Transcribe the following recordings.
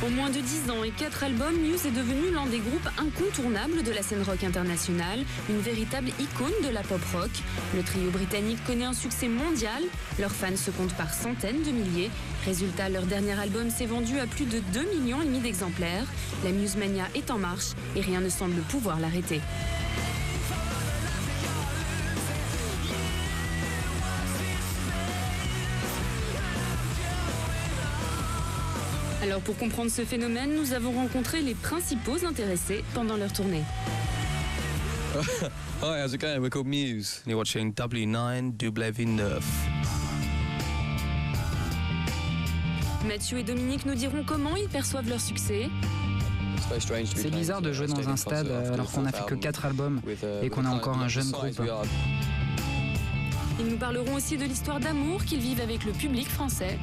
En moins de 10 ans et 4 albums, Muse est devenu l'un des groupes incontournables de la scène rock internationale, une véritable icône de la pop rock. Le trio britannique connaît un succès mondial, leurs fans se comptent par centaines de milliers. Résultat, leur dernier album s'est vendu à plus de 2,5 millions d'exemplaires. La Muse Mania est en marche et rien ne semble pouvoir l'arrêter. Alors pour comprendre ce phénomène, nous avons rencontré les principaux intéressés pendant leur tournée. Hi, how's it going? We're called Muse. You're watching W9 W9. Mathieu et Dominique nous diront comment ils perçoivent leur succès. C'est bizarre de jouer dans un stade alors qu'on n'a fait que 4 albums et qu'on est encore un jeune groupe. Ils nous parleront aussi de l'histoire d'amour qu'ils vivent avec le public français.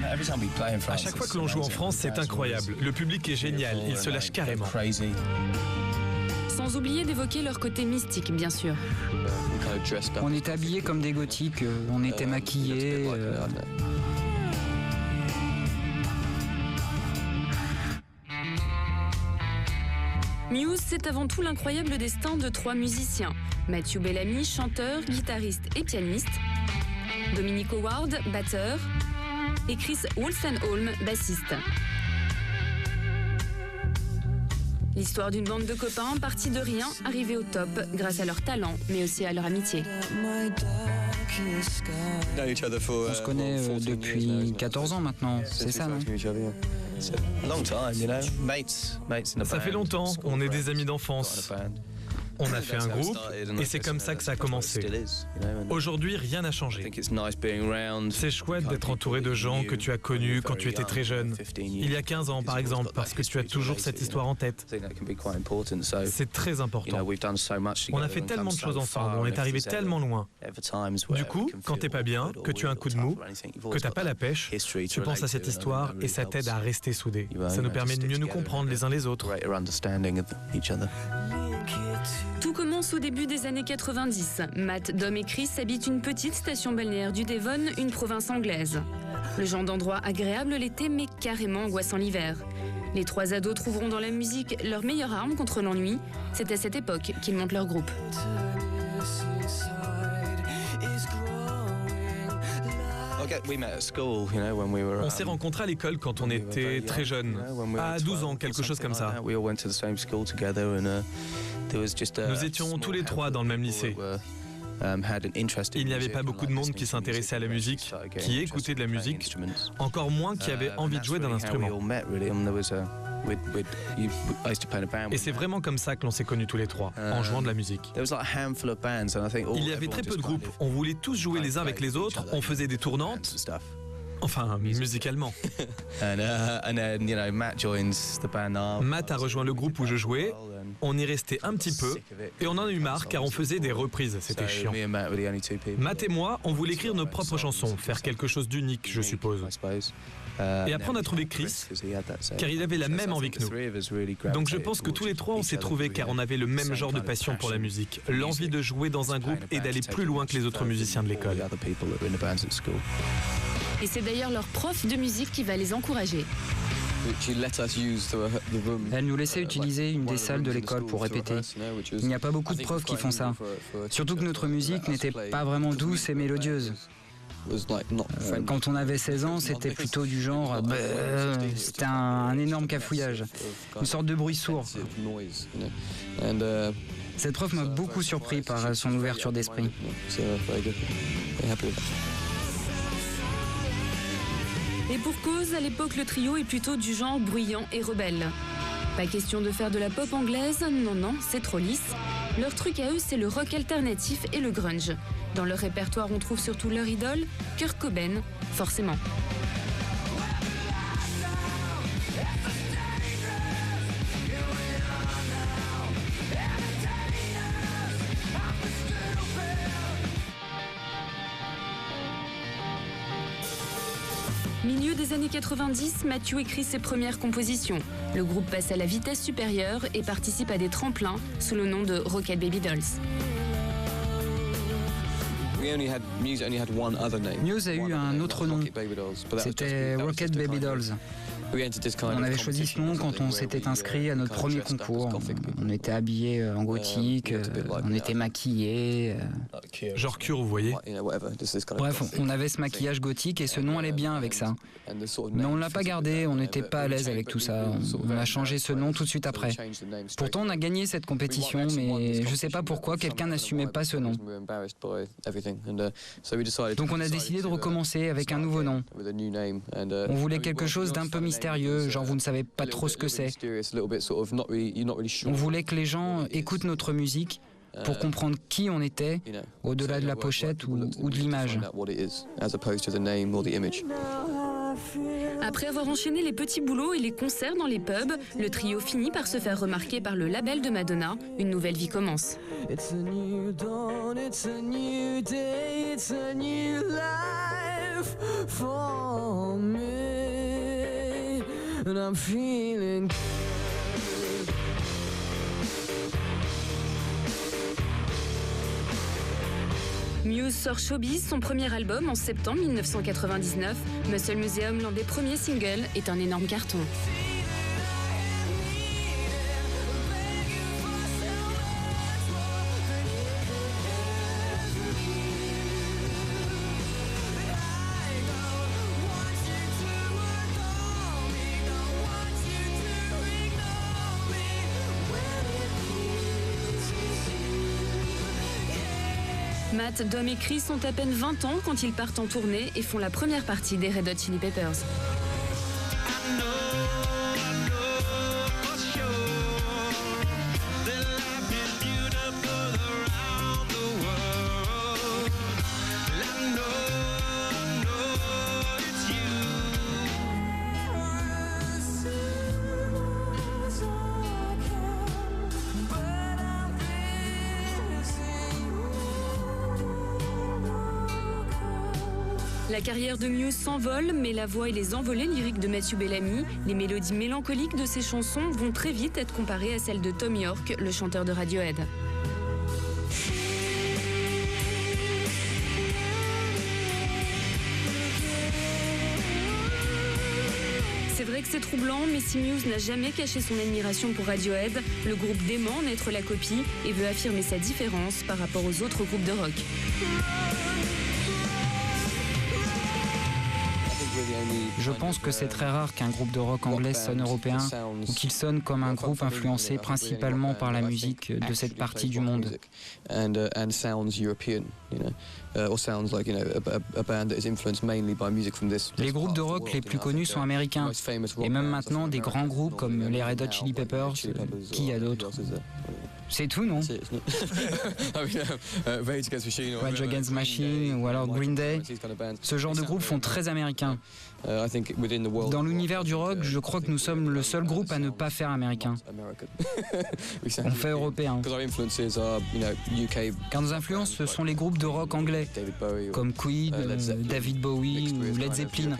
À chaque fois que l'on joue en France, c'est incroyable. Le public est génial, il se lâche carrément. Sans oublier d'évoquer leur côté mystique, bien sûr. On était habillés comme des gothiques, on était maquillés. Muse, c'est avant tout l'incroyable destin de 3 musiciens. Matthew Bellamy, chanteur, guitariste et pianiste. Dominic Howard, batteur. Et Chris Wolstenholme, bassiste. L'histoire d'une bande de copains partis de rien, arrivés au top grâce à leur talent, mais aussi à leur amitié. On se connaît depuis 14 ans maintenant, c'est ça, non? Ça fait longtemps, on est des amis d'enfance. On a fait un groupe et c'est comme ça que ça a commencé. Aujourd'hui, rien n'a changé. C'est chouette d'être entouré de gens que tu as connus quand tu étais très jeune. Il y a 15 ans, par exemple, parce que tu as toujours cette histoire en tête. C'est très important. On a fait tellement de choses ensemble, on est arrivé tellement loin. Du coup, quand t'es pas bien, que tu as un coup de mou, que t'as pas la pêche, tu penses à cette histoire et ça t'aide à rester soudés. Ça nous permet de mieux nous comprendre les uns les autres. Tout commence au début des années 90. Matt, Dom et Chris habitent une petite station balnéaire du Devon, une province anglaise. Le genre d'endroit agréable l'été, mais carrément angoissant l'hiver. Les 3 ados trouveront dans la musique leur meilleure arme contre l'ennui. C'est à cette époque qu'ils montent leur groupe. On s'est rencontrés à l'école quand on était très jeunes, à 12 ans, quelque chose comme ça. Nous étions tous les 3 dans le même lycée. Il n'y avait pas beaucoup de monde qui s'intéressait à la musique, qui écoutait de la musique, encore moins qui avait envie de jouer d'un instrument. Et c'est vraiment comme ça que l'on s'est connus tous les 3, en jouant de la musique. Il y avait très peu de groupes, on voulait tous jouer les uns avec les autres, on faisait des tournantes. Enfin, musicalement. Matt a rejoint le groupe où je jouais, on y restait un petit peu, et on en a eu marre car on faisait des reprises, c'était chiant. Matt et moi, on voulait écrire nos propres chansons, faire quelque chose d'unique, je suppose. Et après on a trouvé Chris, car il avait la même envie que nous. Donc je pense que tous les 3 on s'est trouvés car on avait le même genre de passion pour la musique, l'envie de jouer dans un groupe et d'aller plus loin que les autres musiciens de l'école. Et c'est d'ailleurs leur prof de musique qui va les encourager. Elle nous laissait utiliser une des salles de l'école pour répéter. Il n'y a pas beaucoup de profs qui font ça. Surtout que notre musique n'était pas vraiment douce et mélodieuse. Quand on avait 16 ans, c'était plutôt du genre... c'était un énorme cafouillage. Une sorte de bruit sourd. Cette prof m'a beaucoup surpris par son ouverture d'esprit. Et pour cause, à l'époque, le trio est plutôt du genre bruyant et rebelle. Pas question de faire de la pop anglaise, non, c'est trop lisse. Leur truc à eux, c'est le rock alternatif et le grunge. Dans leur répertoire, on trouve surtout leur idole, Kurt Cobain, forcément. Milieu des années 90, Matthew écrit ses premières compositions. Le groupe passe à la vitesse supérieure et participe à des tremplins sous le nom de Rocket Baby Dolls. Muse a eu un autre nom, c'était Rocket Baby Dolls. On avait choisi ce nom quand on s'était inscrit à notre premier concours. On était habillés en gothique, on était maquillés. Genre Cure, vous voyez. Bref, on avait ce maquillage gothique et ce nom allait bien avec ça. Mais on ne l'a pas gardé, on n'était pas à l'aise avec tout ça. On a changé ce nom tout de suite après. Pourtant, on a gagné cette compétition, mais je ne sais pas pourquoi quelqu'un n'assumait pas ce nom. Donc on a décidé de recommencer avec un nouveau nom. On voulait quelque chose d'un peu mystérieux, genre vous ne savez pas trop ce que c'est. On voulait que les gens écoutent notre musique pour comprendre qui on était, au-delà de la pochette ou de l'image. Après avoir enchaîné les petits boulots et les concerts dans les pubs, le trio finit par se faire remarquer par le label de Madonna. Une nouvelle vie commence. It's a new dawn, it's a new day, it's a new life for me, and I'm feeling good. Muse sort Showbiz, son premier album, en septembre 1999. Muscle Museum, l'un des premiers singles, est un énorme carton. Matt, Dom et Chris ont à peine 20 ans quand ils partent en tournée et font la première partie des Red Hot Chili Peppers. La carrière de Muse s'envole, mais la voix et les envolées lyriques de Matthew Bellamy, les mélodies mélancoliques de ses chansons vont très vite être comparées à celles de Thom Yorke, le chanteur de Radiohead. C'est vrai que c'est troublant, mais si Muse n'a jamais caché son admiration pour Radiohead, le groupe dément en être la copie et veut affirmer sa différence par rapport aux autres groupes de rock. Je pense que c'est très rare qu'un groupe de rock anglais sonne européen ou qu'il sonne comme un groupe influencé principalement par la musique de cette partie du monde. Les groupes de rock les plus connus sont américains, et même maintenant des grands groupes comme les Red Hot Chili Peppers, qui y a d'autres? C'est tout, non? Rage Against the Machine ou alors Green Day. Ce genre de groupes font très américain. Dans l'univers du rock, je crois que nous sommes le seul groupe à ne pas faire américain. On fait européen. Car nos influences, ce sont les groupes de rock anglais, comme Queen, David Bowie ou Led Zeppelin,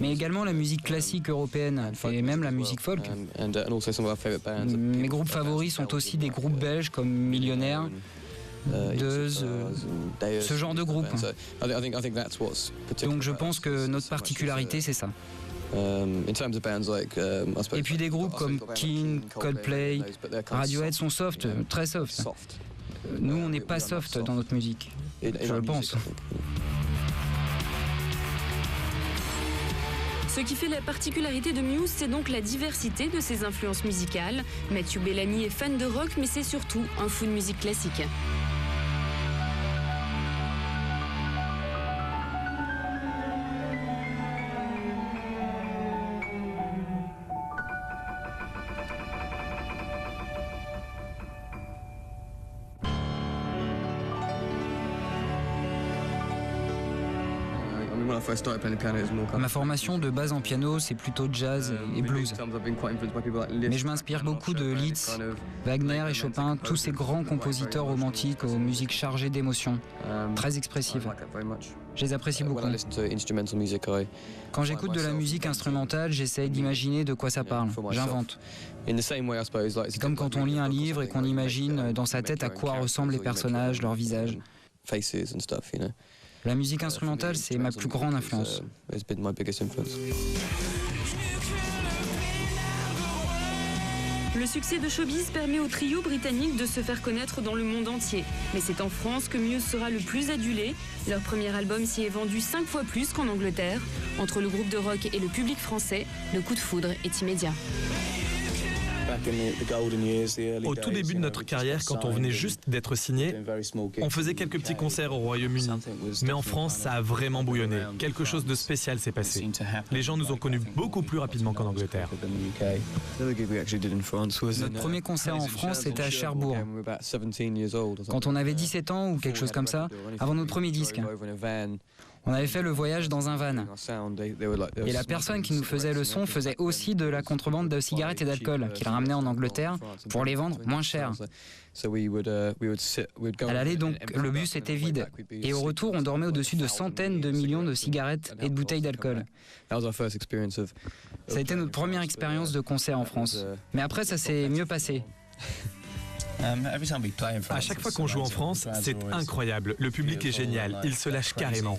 mais également la musique classique européenne et même la musique folk. Mes groupes favoris sont aussi des groupes belges comme Millionnaire, Deuze, ce genre de groupe. Donc je pense que notre particularité, c'est ça. Et puis des groupes comme Keane, Coldplay, Radiohead sont soft, très soft. Nous, on n'est pas soft dans notre musique, je le pense. Ce qui fait la particularité de Muse, c'est donc la diversité de ses influences musicales. Matthew Bellamy est fan de rock, mais c'est surtout un fou de musique classique. Ma formation de base en piano, c'est plutôt jazz et blues. Mais je m'inspire beaucoup de Liszt, Wagner et Chopin, tous ces grands compositeurs romantiques aux musiques chargées d'émotions, très expressives. Je les apprécie beaucoup. Quand j'écoute de la musique instrumentale, j'essaye d'imaginer de quoi ça parle. J'invente. C'est comme quand on lit un livre et qu'on imagine dans sa tête à quoi ressemblent les personnages, leurs visages. La musique instrumentale, c'est ma plus grande influence. Le succès de Showbiz permet au trio britannique de se faire connaître dans le monde entier. Mais c'est en France que Muse sera le plus adulé. Leur premier album s'y est vendu 5 fois plus qu'en Angleterre. Entre le groupe de rock et le public français, le coup de foudre est immédiat. Au tout début de notre carrière, quand on venait juste d'être signé, on faisait quelques petits concerts au Royaume-Uni. Mais en France, ça a vraiment bouillonné. Quelque chose de spécial s'est passé. Les gens nous ont connus beaucoup plus rapidement qu'en Angleterre. Notre premier concert en France, c'était à Cherbourg. Quand on avait 17 ans ou quelque chose comme ça, avant notre premier disque. On avait fait le voyage dans un van. Et la personne qui nous faisait le son faisait aussi de la contrebande de cigarettes et d'alcool qu'il ramenait en Angleterre pour les vendre moins cher. À l'aller donc, le bus était vide. Et au retour, on dormait au-dessus de centaines de millions de cigarettes et de bouteilles d'alcool. Ça a été notre première expérience de concert en France. Mais après, ça s'est mieux passé. À chaque fois qu'on joue en France, c'est incroyable. Le public est génial. Il se lâche carrément.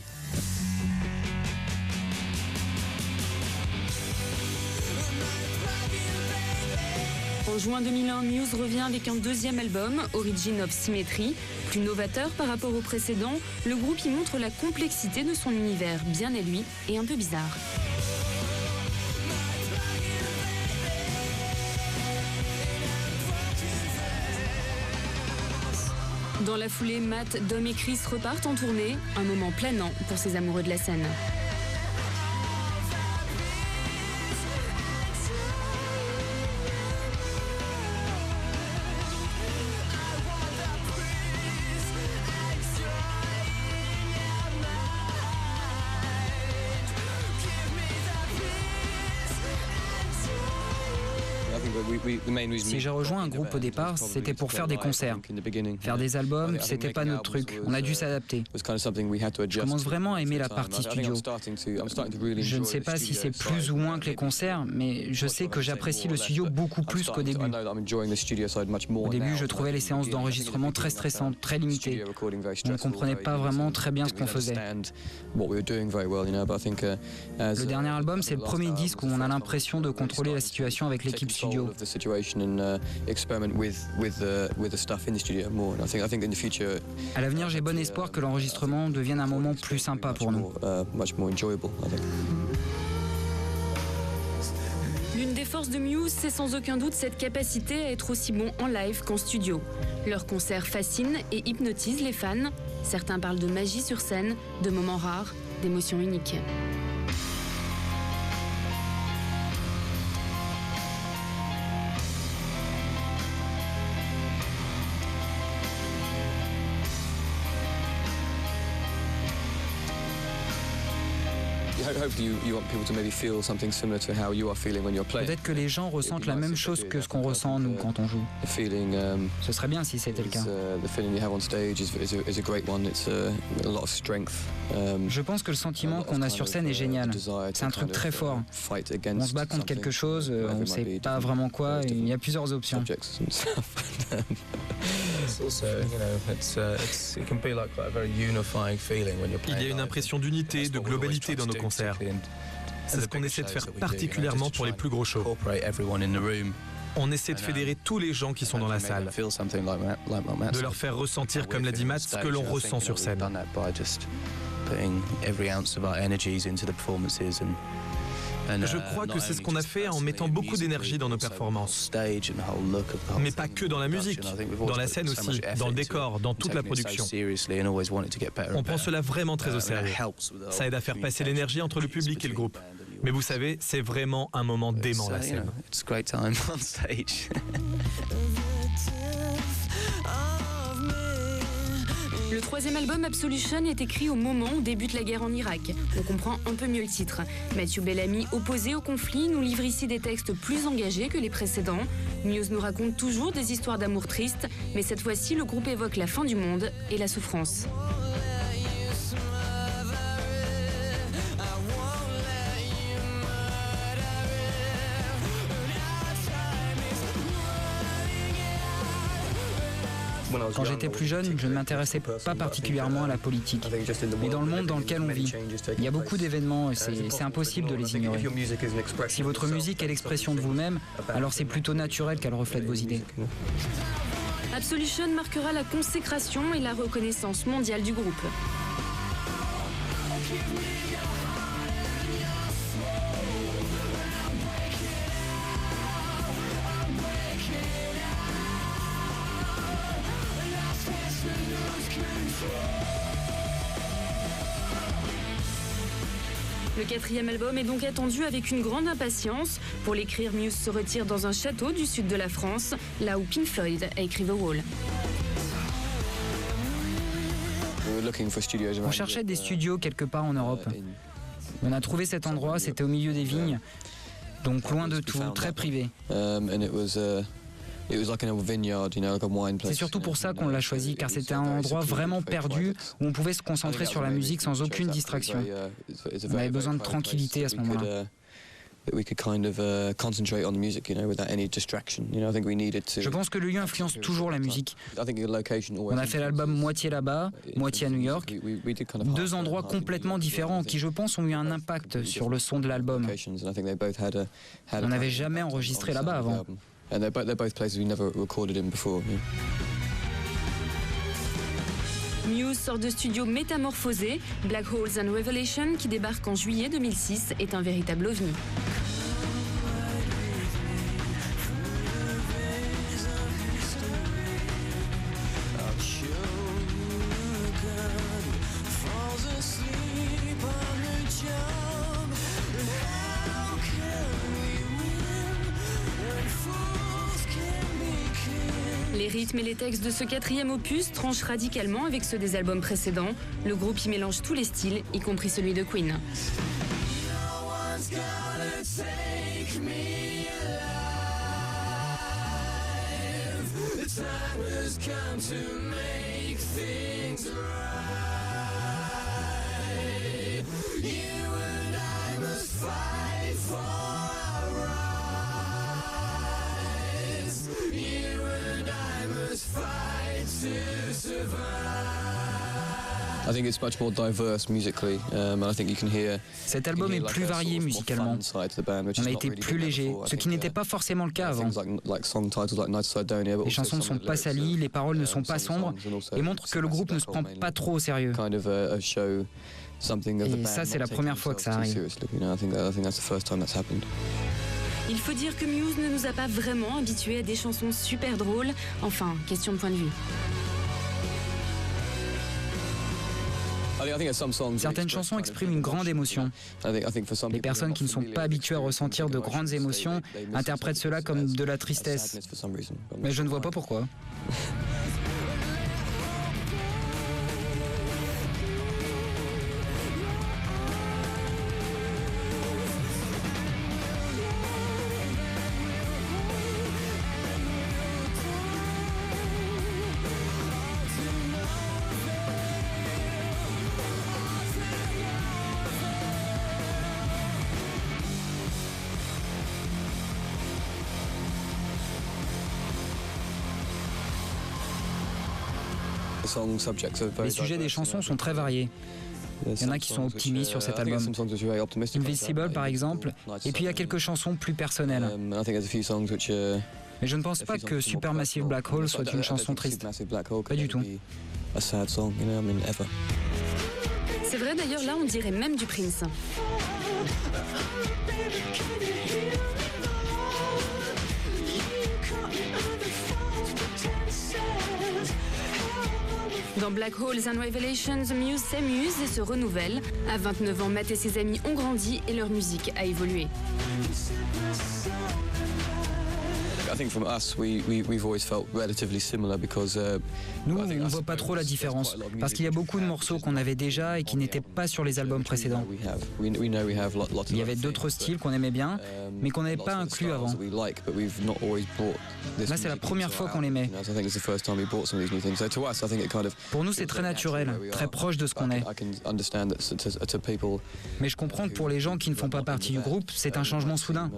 En juin 2001, Muse revient avec un deuxième album, Origin of Symmetry. Plus novateur par rapport au précédent, le groupe y montre la complexité de son univers, bien à lui et un peu bizarre. Dans la foulée, Matt, Dom et Chris repartent en tournée, un moment planant pour ces amoureux de la scène. Si j'ai rejoint un groupe au départ, c'était pour faire des concerts. Faire des albums, c'était pas notre truc. On a dû s'adapter. Je commence vraiment à aimer la partie studio. Je ne sais pas si c'est plus ou moins que les concerts, mais je sais que j'apprécie le studio beaucoup plus qu'au début. Au début, je trouvais les séances d'enregistrement très stressantes, très limitées. On ne comprenait pas vraiment très bien ce qu'on faisait. Le dernier album, c'est le premier disque où on a l'impression de contrôler la situation avec l'équipe studio. À l'avenir, j'ai bon espoir que l'enregistrement devienne un moment plus sympa pour nous. L'une des forces de Muse, c'est sans aucun doute cette capacité à être aussi bon en live qu'en studio. Leurs concerts fascinent et hypnotisent les fans. Certains parlent de magie sur scène, de moments rares, d'émotions uniques. Peut-être que les gens ressentent la même chose que ce qu'on ressent nous quand on joue. Ce serait bien si c'était le cas. Je pense que le sentiment qu'on a sur scène est génial. C'est un truc très fort. On se bat contre quelque chose, on ne sait pas vraiment quoi, et il y a plusieurs options. Il y a une impression d'unité, de globalité dans nos concerts. C'est ce qu'on essaie de faire particulièrement pour les plus gros shows. On essaie de fédérer tous les gens qui sont dans la salle, de leur faire ressentir, comme l'a dit Matt, ce que l'on ressent sur scène. Je crois que c'est ce qu'on a fait en mettant beaucoup d'énergie dans nos performances. Mais pas que dans la musique, dans la scène aussi, dans le décor, dans toute la production. On prend cela vraiment très au sérieux. Ça aide à faire passer l'énergie entre le public et le groupe. Mais vous savez, c'est vraiment un moment dément la scène. Le troisième album, Absolution, est écrit au moment où débute la guerre en Irak. On comprend un peu mieux le titre. Matthew Bellamy, opposé au conflit, nous livre ici des textes plus engagés que les précédents. Muse nous raconte toujours des histoires d'amour tristes, mais cette fois-ci, le groupe évoque la fin du monde et la souffrance. Quand j'étais plus jeune, je ne m'intéressais pas particulièrement à la politique. Mais dans le monde dans lequel on vit, il y a beaucoup d'événements et c'est impossible de les ignorer. Si votre musique est l'expression de vous-même, alors c'est plutôt naturel qu'elle reflète vos idées. Absolution marquera la consécration et la reconnaissance mondiale du groupe. Le 4e album est donc attendu avec une grande impatience. Pour l'écrire, Muse se retire dans un château du sud de la France, là où Pink Floyd a écrit The Wall. On cherchait des studios quelque part en Europe. On a trouvé cet endroit, c'était au milieu des vignes, donc loin de tout, très privé. C'est surtout pour ça qu'on l'a choisi, car c'était un endroit vraiment perdu où on pouvait se concentrer sur la musique sans aucune distraction. On avait besoin de tranquillité à ce moment-là. Je pense que le lieu influence toujours la musique. On a fait l'album moitié là-bas, moitié à New York. 2 endroits complètement différents qui, je pense, ont eu un impact sur le son de l'album. On n'avait jamais enregistré là-bas avant. Muse sort de studio métamorphosé. Black Holes and Revelation, qui débarque en juillet 2006, est un véritable ovni. Les rythmes et les textes de ce 4e opus tranchent radicalement avec ceux des albums précédents. Le groupe y mélange tous les styles, y compris celui de Queen. Cet album est plus varié musicalement. On a été plus léger, ce qui n'était pas forcément le cas avant. Les chansons ne sont pas salies, les paroles ne sont pas sombres et montrent que le groupe ne se prend pas trop au sérieux. Et ça, c'est la première fois que ça arrive. Il faut dire que Muse ne nous a pas vraiment habitués à des chansons super drôles. Enfin, question de point de vue. Certaines chansons expriment une grande émotion. Les personnes qui ne sont pas habituées à ressentir de grandes émotions interprètent cela comme de la tristesse. Mais je ne vois pas pourquoi. Les sujets des chansons sont très variés. Il y en a qui sont optimistes sur cet album. Invisible par exemple, et puis il y a quelques chansons plus personnelles. Mais je ne pense pas que Supermassive Black Hole soit une chanson triste. Pas du tout. C'est vrai d'ailleurs, là on dirait même du Prince. Dans Black Holes and Revelations, Muse s'amuse et se renouvelle. À 29 ans, Matt et ses amis ont grandi et leur musique a évolué. Nous, on ne voit pas trop la différence, parce qu'il y a beaucoup de morceaux qu'on avait déjà et qui n'étaient pas sur les albums précédents. Il y avait d'autres styles qu'on aimait bien, mais qu'on n'avait pas inclus avant. Là, c'est la première fois qu'on les met. Pour nous, c'est très naturel, très proche de ce qu'on est. Mais je comprends que pour les gens qui ne font pas partie du groupe, c'est un changement soudain.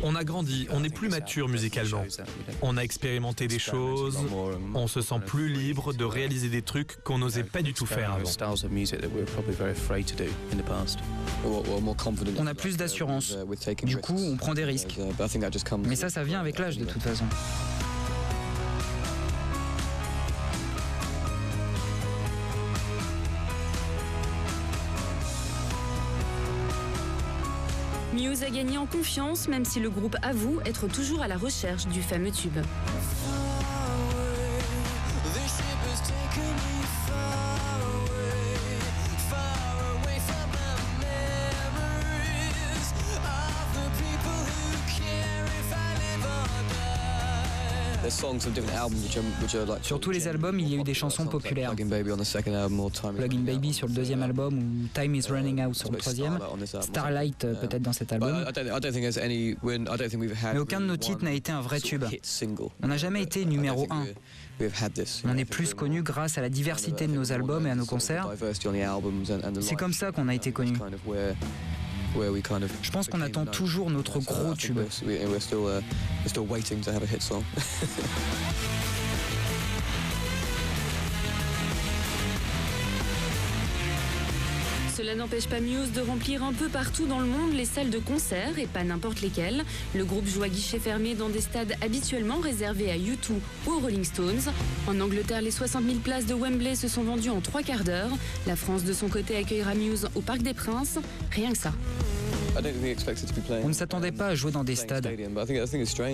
On a grandi, on est plus mature musicalement. On a expérimenté des choses, on se sent plus libre de réaliser des trucs qu'on n'osait pas du tout faire avant. On a plus d'assurance. Du coup, on prend des risques. Mais ça vient avec l'âge de toute façon. Muse a gagné en confiance, même si le groupe avoue être toujours à la recherche du fameux tube. Sur tous les albums, il y a eu des chansons populaires. Plug in Baby sur le deuxième album ou Time is Running Out sur le troisième. Starlight peut-être dans cet album. Mais aucun de nos titres n'a été un vrai tube. On n'a jamais été numéro 1. On est plus connu grâce à la diversité de nos albums et à nos concerts. C'est comme ça qu'on a été connu. Je pense qu'on attend toujours notre gros tube. Cela n'empêche pas Muse de remplir un peu partout dans le monde les salles de concert, et pas n'importe lesquelles. Le groupe joue à guichet fermé dans des stades habituellement réservés à U2 ou aux Rolling Stones. En Angleterre, les 60 000 places de Wembley se sont vendues en 3 quarts d'heure. La France, de son côté, accueillera Muse au Parc des Princes. Rien que ça. On ne s'attendait pas à jouer dans des stades.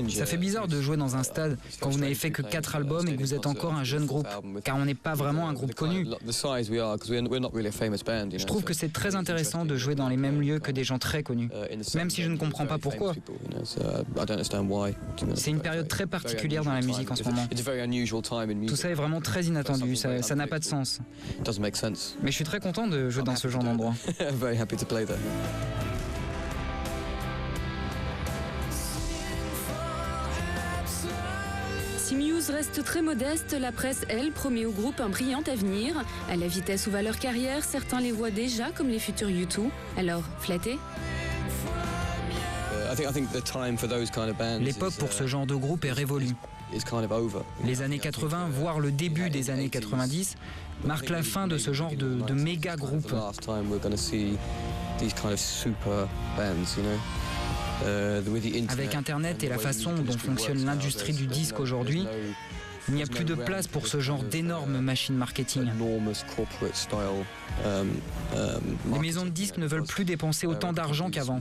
Ça fait bizarre de jouer dans un stade quand vous n'avez fait que 4 albums et que vous êtes encore un jeune groupe, car on n'est pas vraiment un groupe connu. Je trouve que c'est très intéressant de jouer dans les mêmes lieux que des gens très connus, même si je ne comprends pas pourquoi. C'est une période très particulière dans la musique en ce moment. Tout ça est vraiment très inattendu, ça n'a pas de sens. Mais je suis très content de jouer dans ce genre d'endroit. Si Muse reste très modeste, la presse, elle, promet au groupe un brillant avenir. À la vitesse où va leur carrière, certains les voient déjà comme les futurs U2. Alors, flatté ? L'époque pour ce genre de groupe est révolue. Les années 80, voire le début des années 90, marquent la fin de ce genre de méga groupe. Avec Internet et la façon dont fonctionne l'industrie du disque aujourd'hui, il n'y a plus de place pour ce genre d'énormes machines marketing. Les maisons de disques ne veulent plus dépenser autant d'argent qu'avant,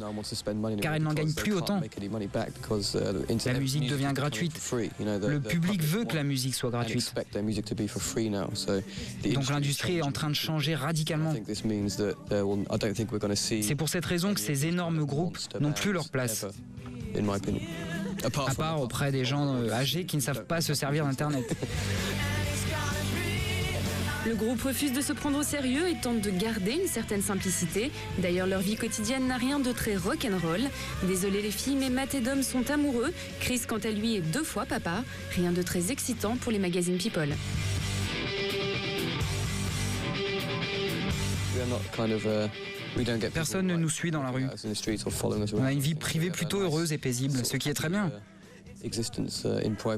car elles n'en gagnent plus autant. La musique devient gratuite. Le public veut que la musique soit gratuite. Donc l'industrie est en train de changer radicalement. C'est pour cette raison que ces énormes groupes n'ont plus leur place. À part auprès des gens âgés qui ne savent pas se servir d'Internet. Le groupe refuse de se prendre au sérieux et tente de garder une certaine simplicité. D'ailleurs, leur vie quotidienne n'a rien de très rock'n'roll. Désolé les filles, mais Matt et Dom sont amoureux. Chris, quant à lui, est 2 fois papa. Rien de très excitant pour les magazines People. Personne ne nous suit dans la rue. On a une vie privée plutôt heureuse et paisible, ce qui est très bien.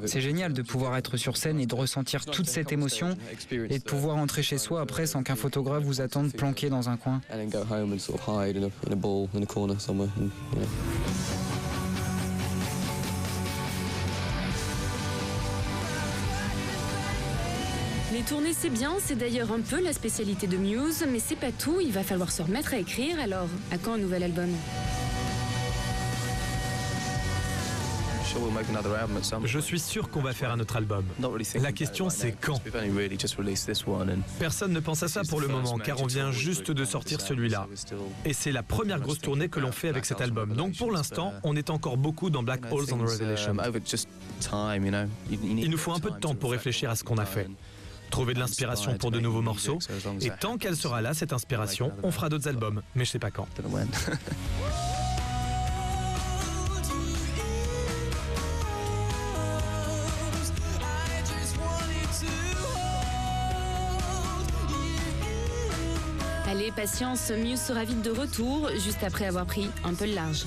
C'est génial de pouvoir être sur scène et de ressentir toute cette émotion et de pouvoir rentrer chez soi après sans qu'un photographe vous attende planqué dans un coin. Les tournées, c'est bien, c'est d'ailleurs un peu la spécialité de Muse, mais c'est pas tout, il va falloir se remettre à écrire, alors à quand un nouvel album ? Je suis sûr qu'on va faire un autre album. La question c'est quand. Personne ne pense à ça pour le moment car on vient juste de sortir celui-là. Et c'est la première grosse tournée que l'on fait avec cet album. Donc pour l'instant, on est encore beaucoup dans Black Holes on Revelation. Il nous faut un peu de temps pour réfléchir à ce qu'on a fait. Trouver de l'inspiration pour de nouveaux morceaux. Et tant qu'elle sera là, cette inspiration, on fera d'autres albums. Mais je sais pas quand. Allez, patience, Muse sera vite de retour, juste après avoir pris un peu le large.